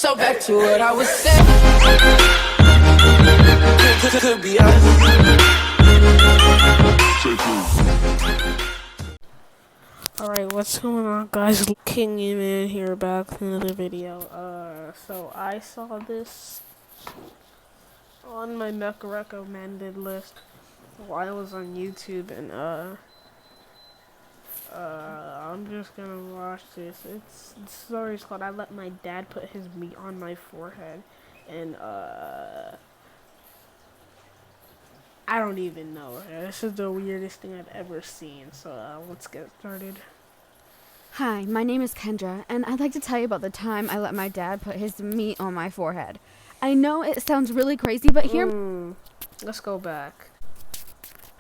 So back to what I was saying. Could be us. Alright, what's going on, guys? King Man here, back with another video. So I saw this on my Mecha recommended list while I was on YouTube, and I'm just gonna watch this. The story's called "I Let My Dad Put His Meat on My Forehead," and I don't even know. This is the weirdest thing I've ever seen. So let's get started. Hi, my name is Kendra, and I'd like to tell you about the time I let my dad put his meat on my forehead. I know it sounds really crazy, but Let's go back.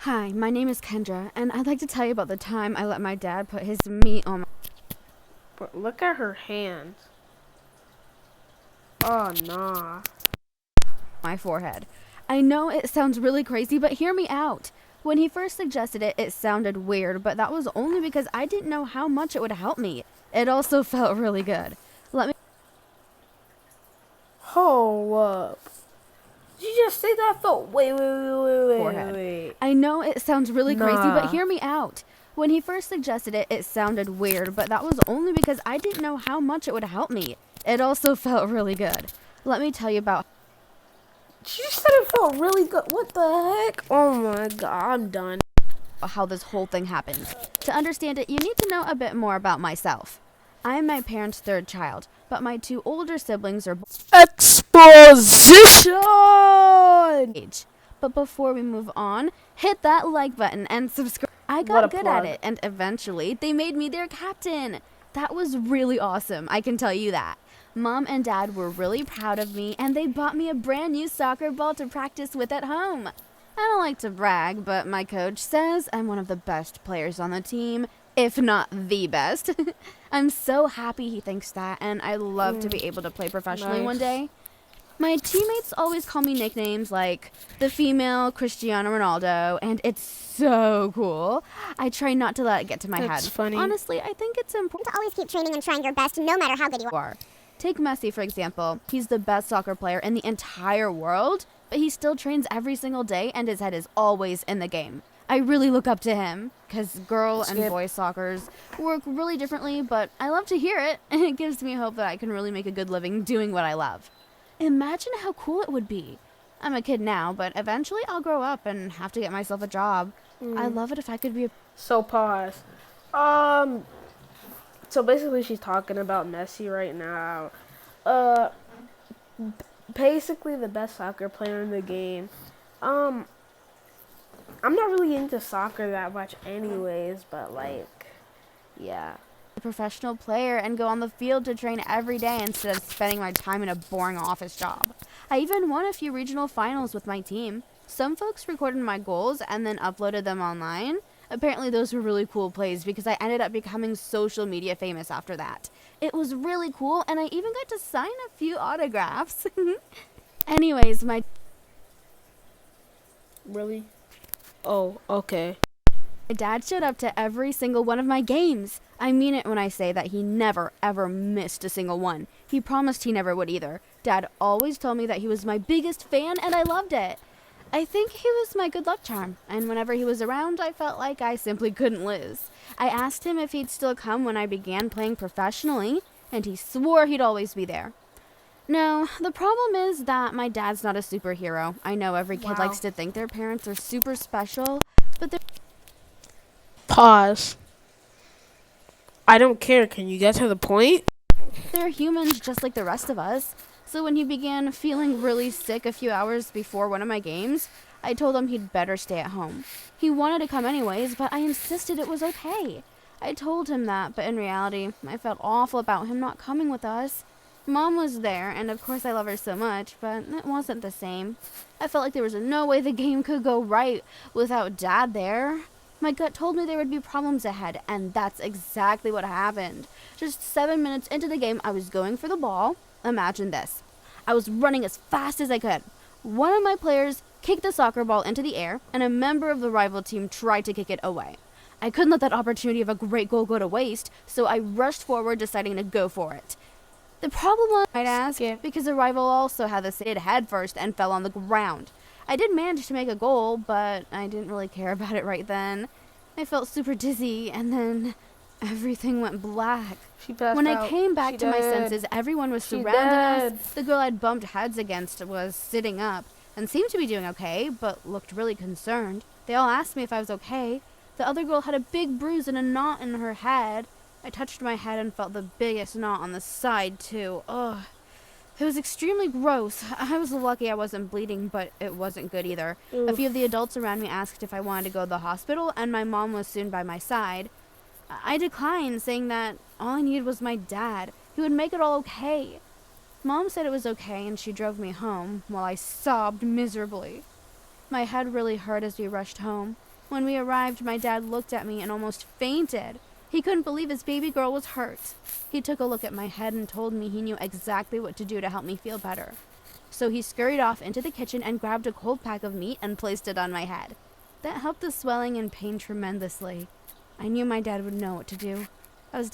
Hi, my name is Kendra, and I'd like to tell you about the time I let my dad put his meat on But look at her hands. Oh, nah. my forehead. I know it sounds really crazy, but hear me out. When he first suggested it, it sounded weird, but that was only because I didn't know how much it would help me. It also felt really good. Let me Hold up. Did you just say that felt wait. I know it sounds really crazy, Nah. but hear me out. When he first suggested it, it sounded weird, but that was only because I didn't know how much it would help me. It also felt really good. Let me tell you about She said it felt really good. What the heck? Oh my god, I'm done. how this whole thing happened. To understand it, you need to know a bit more about myself. I am my parents' third child, but my two older siblings are Exposition! age. But before we move on, hit that like button and subscribe. I What a got good plug. at it, and eventually they made me their captain. That was really awesome, I can tell you that. Mom and Dad were really proud of me, and they bought me a brand new soccer ball to practice with at home. I don't like to brag, but my coach says I'm one of the best players on the team, if not the best. I'm so happy he thinks that, and I love to be able to play professionally Nice. one day. My teammates always call me nicknames like the female Cristiano Ronaldo, and it's so cool. I try not to let it get to my That's head. funny. Honestly, I think it's important To always keep training and trying your best no matter how good you are. are. Take Messi, for example. He's the best soccer player in the entire world, but he still trains every single day and his head is always in the game. I really look up to him because girl and Skip. boy soccers work really differently, but I love to hear it, and it gives me hope that I can really make a good living doing what I love. Imagine how cool it would be. I'm a kid now, but eventually I'll grow up and have to get myself a job. I love it if I could be a So pause. So basically she's talking about Messi right now. Basically the best soccer player in the game. I'm not really into soccer that much anyways, but like, yeah. professional player and go on the field to train every day instead of spending my time in a boring office job. I even won a few regional finals with my team. Some folks recorded my goals and then uploaded them online. Apparently those were really cool plays because I ended up becoming social media famous after that. It was really cool, and I even got to sign a few autographs. Anyways, my Really? Oh, okay. dad showed up to every single one of my games. I mean it when I say that he never, ever missed a single one. He promised he never would either. Dad always told me that he was my biggest fan, and I loved it. I think he was my good luck charm, and whenever he was around, I felt like I simply couldn't lose. I asked him if he'd still come when I began playing professionally, and he swore he'd always be there. No, the problem is that my dad's not a superhero. I know every kid Wow. likes to think their parents are super special, but they're Pause. I don't care. Can you get to the point? They're humans just like the rest of us. So when he began feeling really sick a few hours before one of my games, I told him he'd better stay at home. He wanted to come anyways, but I insisted it was okay. I told him that, but in reality, I felt awful about him not coming with us. Mom was there, and of course I love her so much, but it wasn't the same. I felt like there was no way the game could go right without Dad there. My gut told me there would be problems ahead, and that's exactly what happened. Just 7 minutes into the game, I was going for the ball. Imagine this. I was running as fast as I could. One of my players kicked the soccer ball into the air, and a member of the rival team tried to kick it away. I couldn't let that opportunity of a great goal go to waste, so I rushed forward, deciding to go for it. The problem was, I'd ask, Skip. because the rival also had the same head first and fell on the ground. I did manage to make a goal, but I didn't really care about it right then. I felt super dizzy, and then everything went black. She passed When out. I came back She to my dead. senses, everyone was She surrounding dead. us. The girl I'd bumped heads against was sitting up and seemed to be doing okay, but looked really concerned. They all asked me if I was okay. The other girl had a big bruise and a knot in her head. I touched my head and felt the biggest knot on the side, too. Ugh. It was extremely gross. I was lucky I wasn't bleeding, but it wasn't good either. A Oof. few of the adults around me asked if I wanted to go to the hospital, and my mom was soon by my side. I declined, saying that all I needed was my dad. He would make it all okay. Mom said it was okay, and she drove me home, while I sobbed miserably. My head really hurt as we rushed home. When we arrived, my dad looked at me and almost fainted. He couldn't believe his baby girl was hurt. He took a look at my head and told me he knew exactly what to do to help me feel better. So he scurried off into the kitchen and grabbed a cold pack of meat and placed it on my head. That helped the swelling and pain tremendously. I knew my dad would know what to do. I was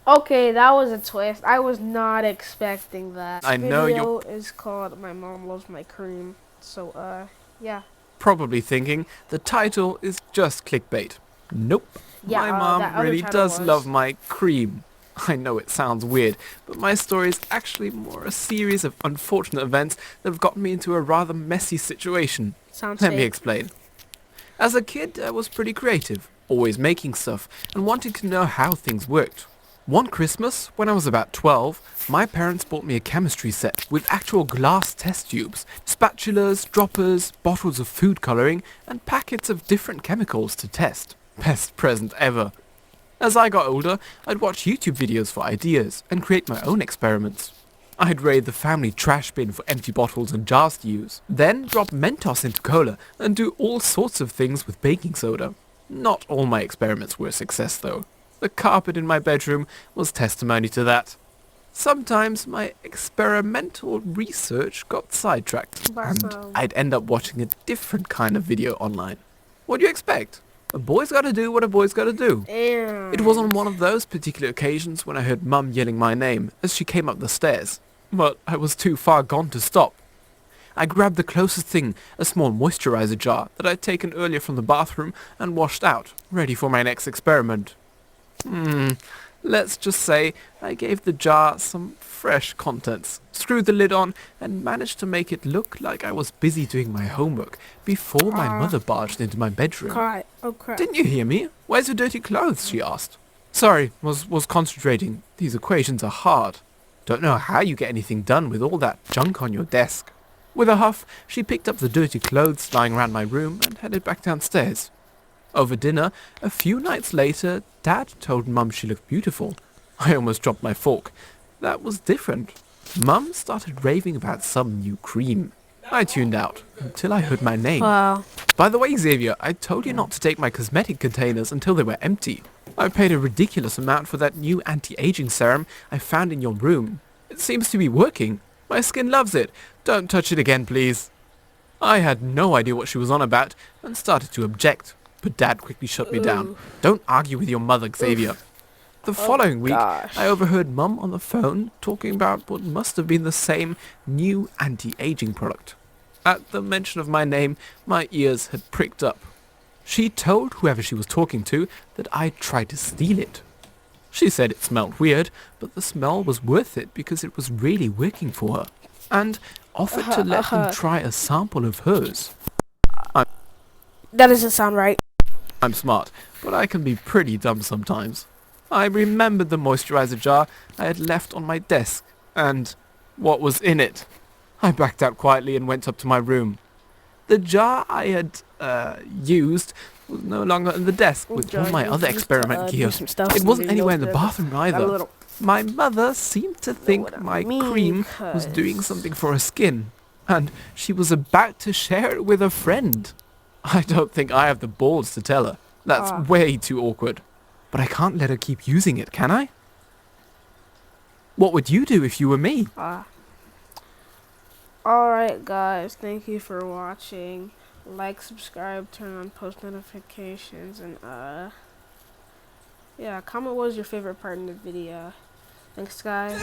Okay, that was a twist. I was not expecting that. I know Video is called "My Mom Loves My Cream." So, yeah. Probably thinking the title is just clickbait. Nope. Yeah, My that mom other really title does was- love my cream. I know it sounds weird, but my story is actually more a series of unfortunate events that have gotten me into a rather messy situation. Sounds Let me fake. explain. As a kid, I was pretty creative, always making stuff, and wanting to know how things worked. One Christmas, when I was about 12, my parents bought me a chemistry set with actual glass test tubes, spatulas, droppers, bottles of food colouring, and packets of different chemicals to test. Best present ever. As I got older, I'd watch YouTube videos for ideas and create my own experiments. I'd raid the family trash bin for empty bottles and jars to use, then drop Mentos into cola and do all sorts of things with baking soda. Not all my experiments were a success though. The carpet in my bedroom was testimony to that. Sometimes my experimental research got sidetracked and I'd end up watching a different kind of video online. What do you expect? A boy's gotta do what a boy's gotta do. Damn. It was on one of those particular occasions when I heard Mum yelling my name as she came up the stairs, but I was too far gone to stop. I grabbed the closest thing, a small moisturizer jar that I'd taken earlier from the bathroom and washed out, ready for my next experiment. Let's just say I gave the jar some fresh contents, screwed the lid on, and managed to make it look like I was busy doing my homework before my mother barged into my bedroom. Crap. Oh crap. Didn't you hear me? Where's your dirty clothes? She asked. Sorry, was concentrating. These equations are hard. Don't know how you get anything done with all that junk on your desk. With a huff, she picked up the dirty clothes lying around my room and headed back downstairs. Over dinner, a few nights later, Dad told Mum she looked beautiful. I almost dropped my fork. That was different. Mum started raving about some new cream. I tuned out until I heard my name. Wow. By the way, Xavier, I told you not to take my cosmetic containers until they were empty. I paid a ridiculous amount for that new anti-aging serum I found in your room. It seems to be working. My skin loves it. Don't touch it again, please. I had no idea what she was on about and started to object, but Dad quickly shut me down. Don't argue with your mother, Xavier. The following week, gosh. I overheard Mum on the phone talking about what must have been the same new anti-aging product. At the mention of my name, my ears had pricked up. She told whoever she was talking to that I tried to steal it. She said it smelled weird, but the smell was worth it because it was really working for her, and offered to let them try a sample of hers. That doesn't sound right. I'm smart, but I can be pretty dumb sometimes. I remembered the moisturizer jar I had left on my desk, and what was in it. I backed out quietly and went up to my room. The jar I had used was no longer in the desk with all my other experiment gear. It wasn't anywhere in the bathroom either. My mother seemed to think my cream was doing something for her skin, and she was about to share it with a friend. I don't think I have the balls to tell her. That's way too awkward. But I can't let her keep using it, can I? What would you do if you were me? Alright guys, thank you for watching. like, subscribe, turn on post notifications, and yeah, comment what was your favorite part in the video. Thanks, guys.